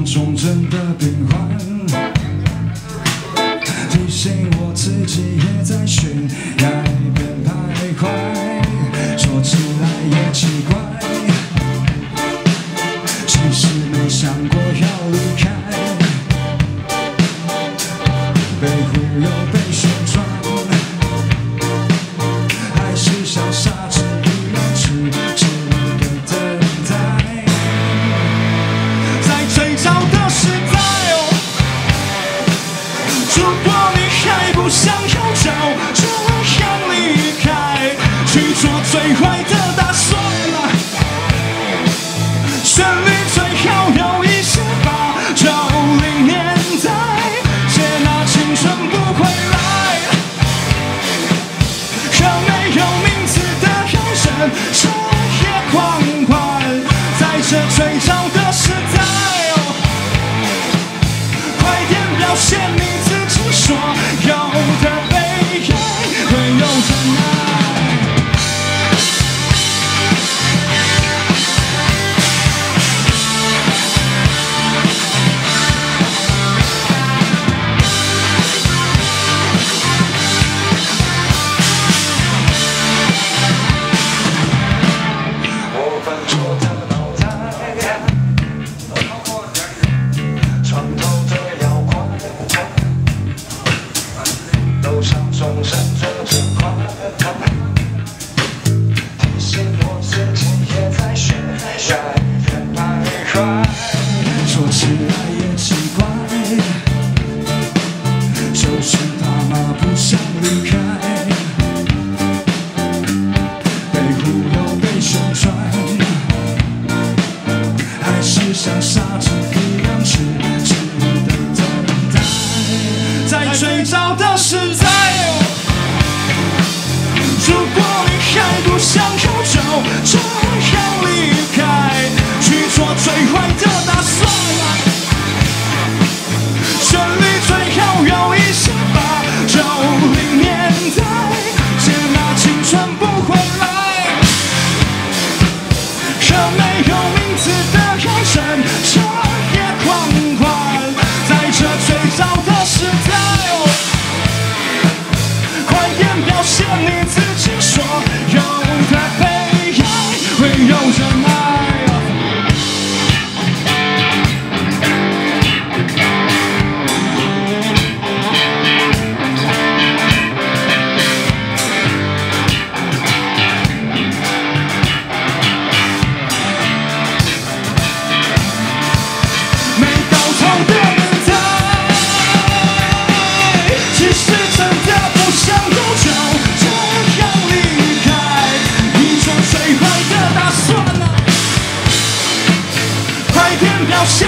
中真的变换，提醒我自己也在悬崖边徘徊。说起来也奇怪，其实没想过要离开，被忽悠被旋转，还是像傻子一样痴痴的等待。在最早的时代哦，如果你还不想要就这样离开，去做最坏的打算吧。旋律最好有一些吧，90年代，接纳青春不回来，和没有名字的人生彻夜狂欢。在这最早的时代哦，快点表现你自己，所有的悲哀会有人爱。我笨拙的脑袋，床头的摇晃，楼上钟声着着快，提醒我自己也在悬崖边徘徊。说起来也奇怪，就是他妈不想离开，被忽悠被旋转，还是像傻子一样痴痴的等待。在最早的时代哦，如果你还不想要就这样离开，去做最坏的打算。旋律最好有一些吧，90年代，接纳青春不回来，和没有名字的人生彻夜狂欢。在这最早的时代哦，快点表现你自己，所有的悲哀会有人爱。没到头的年代，其实真的不想要就这样离开，你做最坏的打算啊，快点表现